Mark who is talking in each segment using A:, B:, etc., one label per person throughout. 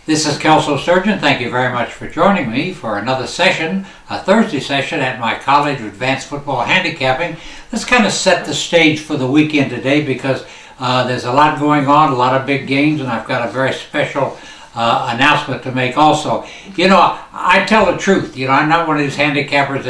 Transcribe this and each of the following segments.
A: This is Kelso Surgeon. Thank you very much for joining me for another session, a Thursday session at my College of Advanced Football Handicapping. Let's kind of set the stage for the weekend today because there's a lot going on, a lot of big games, and I've got a very special announcement to make also. You know, I tell the truth. You know, I'm not one of these handicappers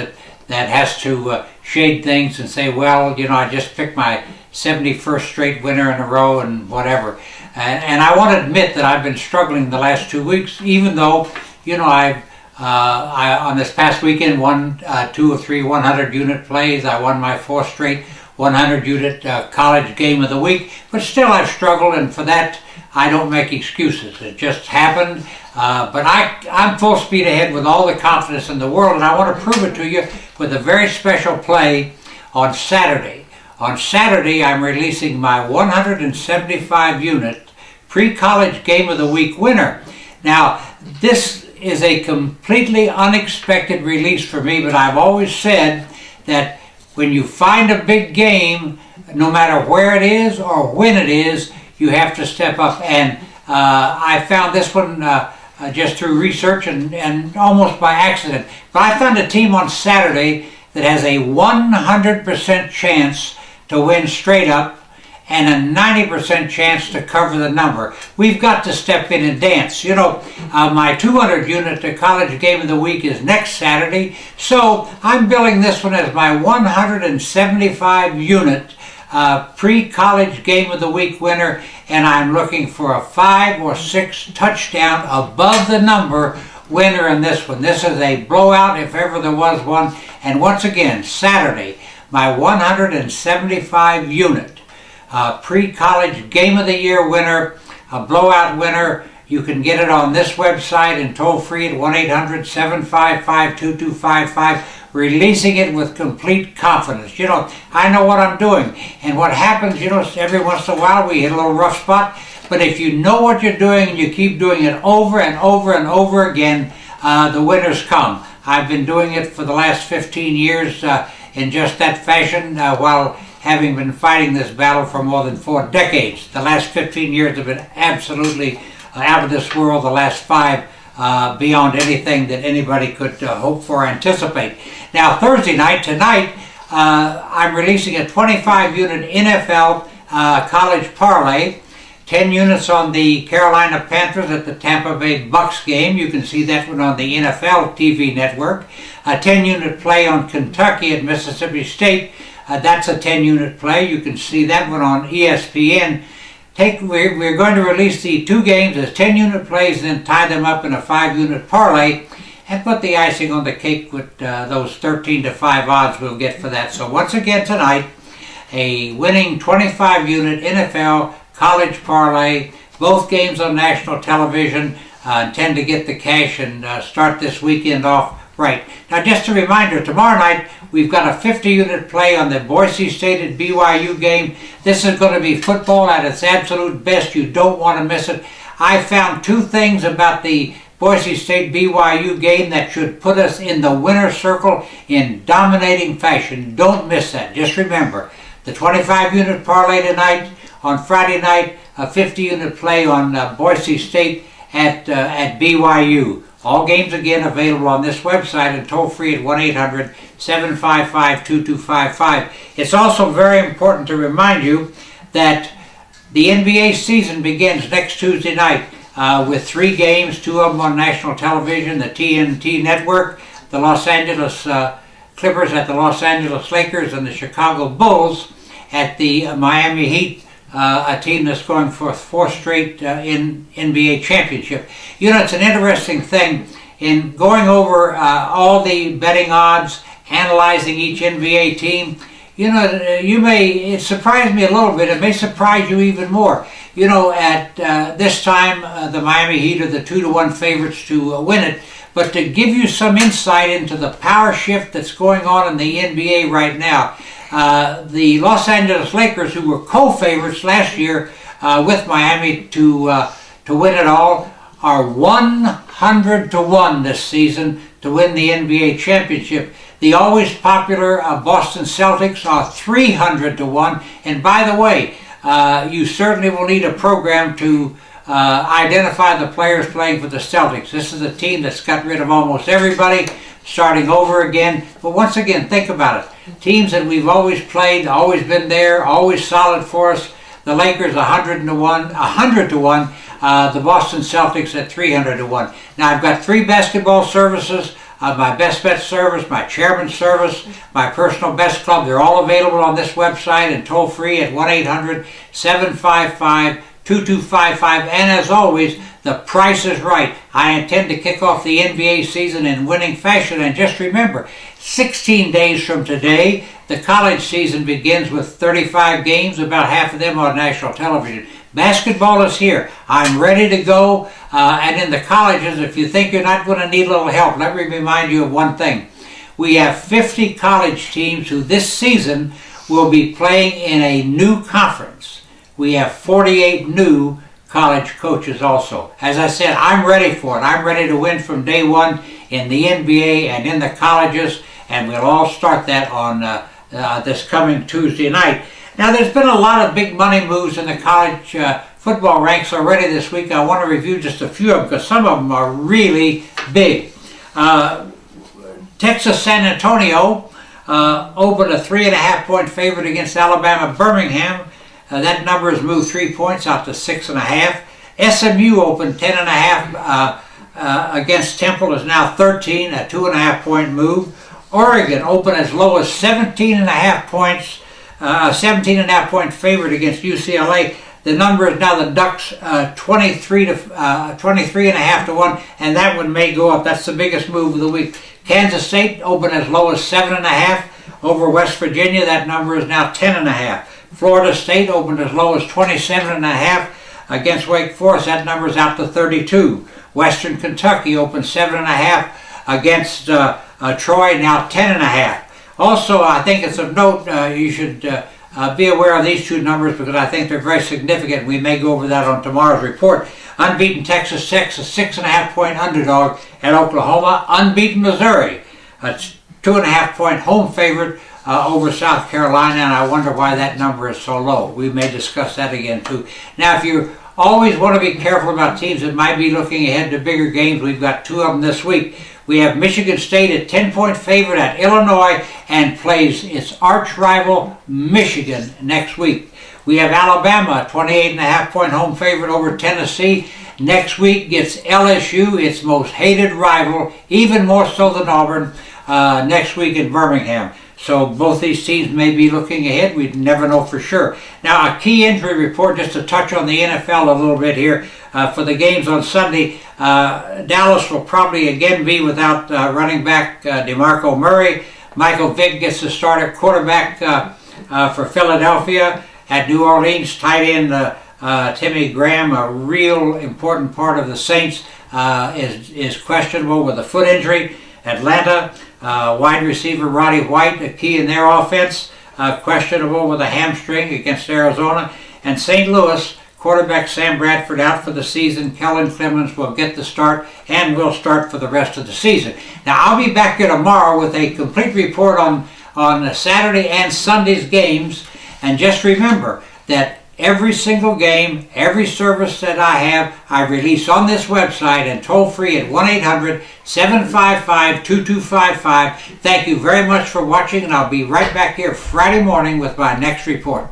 A: that has to shade things and say, well, you know, I just picked my 71st straight winner in a row and whatever. And I want to admit that I've been struggling the last 2 weeks, even though, you know, I on this past weekend won 2 or 3 100-unit plays. I won my 4th straight 100-unit college game of the week. But still I've struggled, and for that I don't make excuses. It just happened. But I'm full speed ahead with all the confidence in the world, and I want to prove it to you with a very special play on Saturday. On Saturday, I'm releasing my 175-unit pre-college game of the week winner. Now, this is a completely unexpected release for me, but I've always said that when you find a big game, no matter where it is or when it is, you have to step up. And I found this one just through research and almost by accident. But I found a team on Saturday that has a 100% chance to win straight up and a 90% chance to cover the number. We've got to step in and dance. You know, my 200-unit college game of the week is next Saturday, so I'm billing this one as my 175-unit pre-college game of the week winner, and I'm looking for a 5 or 6 touchdown above the number winner in this one. This is a blowout if ever there was one, and once again, Saturday, my 175-unit pre-college game of the year winner, a blowout winner. You can get it on this website and toll free at 1-800-755-2255, releasing it with complete confidence. You know, I know what I'm doing, and what happens, you know, every once in a while we hit a little rough spot, but if you know what you're doing and you keep doing it over and over and over again, the winners come. I've been doing it for the last 15 years in just that fashion, while having been fighting this battle for more than 4 decades. The last 15 years have been absolutely out of this world. The last 5 beyond anything that anybody could hope for or anticipate. Now, Thursday night, tonight, I'm releasing a 25-unit NFL college parlay. 10 units on the Carolina Panthers at the Tampa Bay Bucks game. You can see that one on the NFL TV network. A 10-unit play on Kentucky at Mississippi State. That's a 10-unit play. You can see that one on ESPN. We're going to release the 2 games as 10-unit plays, then tie them up in a 5-unit parlay and put the icing on the cake with those 13-5 odds we'll get for that. So once again tonight, a winning 25-unit NFL college parlay, both games on national television. Intend to get the cash and start this weekend off right. Now, just a reminder, tomorrow night we've got a 50-unit play on the Boise State at BYU game. This is going to be football at its absolute best. You don't want to miss it. I found 2 things about the Boise State BYU game that should put us in the winner's circle in dominating fashion. Don't miss that. Just remember, the 25-unit parlay tonight. On Friday night, a 50-unit play on Boise State at BYU. All games again available on this website and toll free at 1-800-755-2255. It's also very important to remind you that the NBA season begins next Tuesday night with 3 games, 2 of them on national television, the TNT network, the Los Angeles Clippers at the Los Angeles Lakers, and the Chicago Bulls at the Miami Heat. A team that's going for 4th straight in NBA championship. You know, it's an interesting thing in going over all the betting odds, analyzing each NBA team. You know, it surprised me a little bit. It may surprise you even more. You know, at this time, the Miami Heat are the 2-1 favorites to win it. But to give you some insight into the power shift that's going on in the NBA right now, the Los Angeles Lakers, who were co-favorites last year with Miami to win it all, are 100-1 this season to win the NBA championship. The always popular Boston Celtics are 300-1. And by the way, you certainly will need a program to identify the players playing for the Celtics. This is a team that's got rid of almost everybody, starting over again. But once again, think about it. Teams that we've always played, always been there, always solid for us. The Lakers 100 to 1. The Boston Celtics at 300 to 1. Now I've got 3 basketball services. My Best Bet service, my Chairman's service, my Personal Best Club. They're all available on this website and toll free at 1-800-755-2255. And as always, the price is right. I intend to kick off the NBA season in winning fashion. And just remember, 16 days from today, the college season begins with 35 games, about half of them on national television. Basketball is here. I'm ready to go. And in the colleges, if you think you're not going to need a little help, let me remind you of one thing. We have 50 college teams who this season will be playing in a new conference. We have 48 new college coaches also. As I said, I'm ready for it. I'm ready to win from day one in the NBA and in the colleges, and we'll all start that on this coming Tuesday night. Now, there's been a lot of big money moves in the college football ranks already this week. I want to review just a few of them because some of them are really big. Texas San Antonio opened a 3.5-point favorite against Alabama Birmingham. That number has moved 3 points out to 6.5. SMU opened 10.5 against Temple, is now 13, a 2.5-point move. Oregon opened as low as 17.5 points. 17.5-point favorite against UCLA. The number is now the Ducks 23.5 to 1, and that one may go up. That's the biggest move of the week. Kansas State opened as low as 7.5 over West Virginia. That number is now 10.5. Florida State opened as low as 27.5 against Wake Forest. That number is out to 32. Western Kentucky opened 7.5 against Troy. Now 10.5. Also, I think it's of note you should be aware of these two numbers because I think they're very significant. We may go over that on tomorrow's report. Unbeaten Texas Tech, a 6.5-point underdog at Oklahoma. Unbeaten Missouri, a 2.5-point home favorite over South Carolina, and I wonder why that number is so low. We may discuss that again too. Now, if you always want to be careful about teams that might be looking ahead to bigger games, we've got 2 of them this week. We have Michigan State at 10-point favorite at Illinois and plays its arch rival Michigan next week. We have Alabama, a 28.5-point home favorite over Tennessee. Next week gets LSU, its most hated rival, even more so than Auburn, next week in Birmingham. So both these teams may be looking ahead. We never know for sure. Now, a key injury report, just to touch on the NFL a little bit here. For the games on Sunday, Dallas will probably again be without running back DeMarco Murray. Michael Vick gets the start at quarterback for Philadelphia. At New Orleans, tight end Timmy Graham, a real important part of the Saints, is questionable with a foot injury. Atlanta, wide receiver Roddy White, a key in their offense, questionable with a hamstring against Arizona. And St. Louis, quarterback Sam Bradford out for the season. Kellen Clemens will get the start and will start for the rest of the season. Now, I'll be back here tomorrow with a complete report on Saturday and Sunday's games. And just remember that every single game, every service that I have, I release on this website and toll free at 1-800-755-2255. Thank you very much for watching, and I'll be right back here Friday morning with my next report.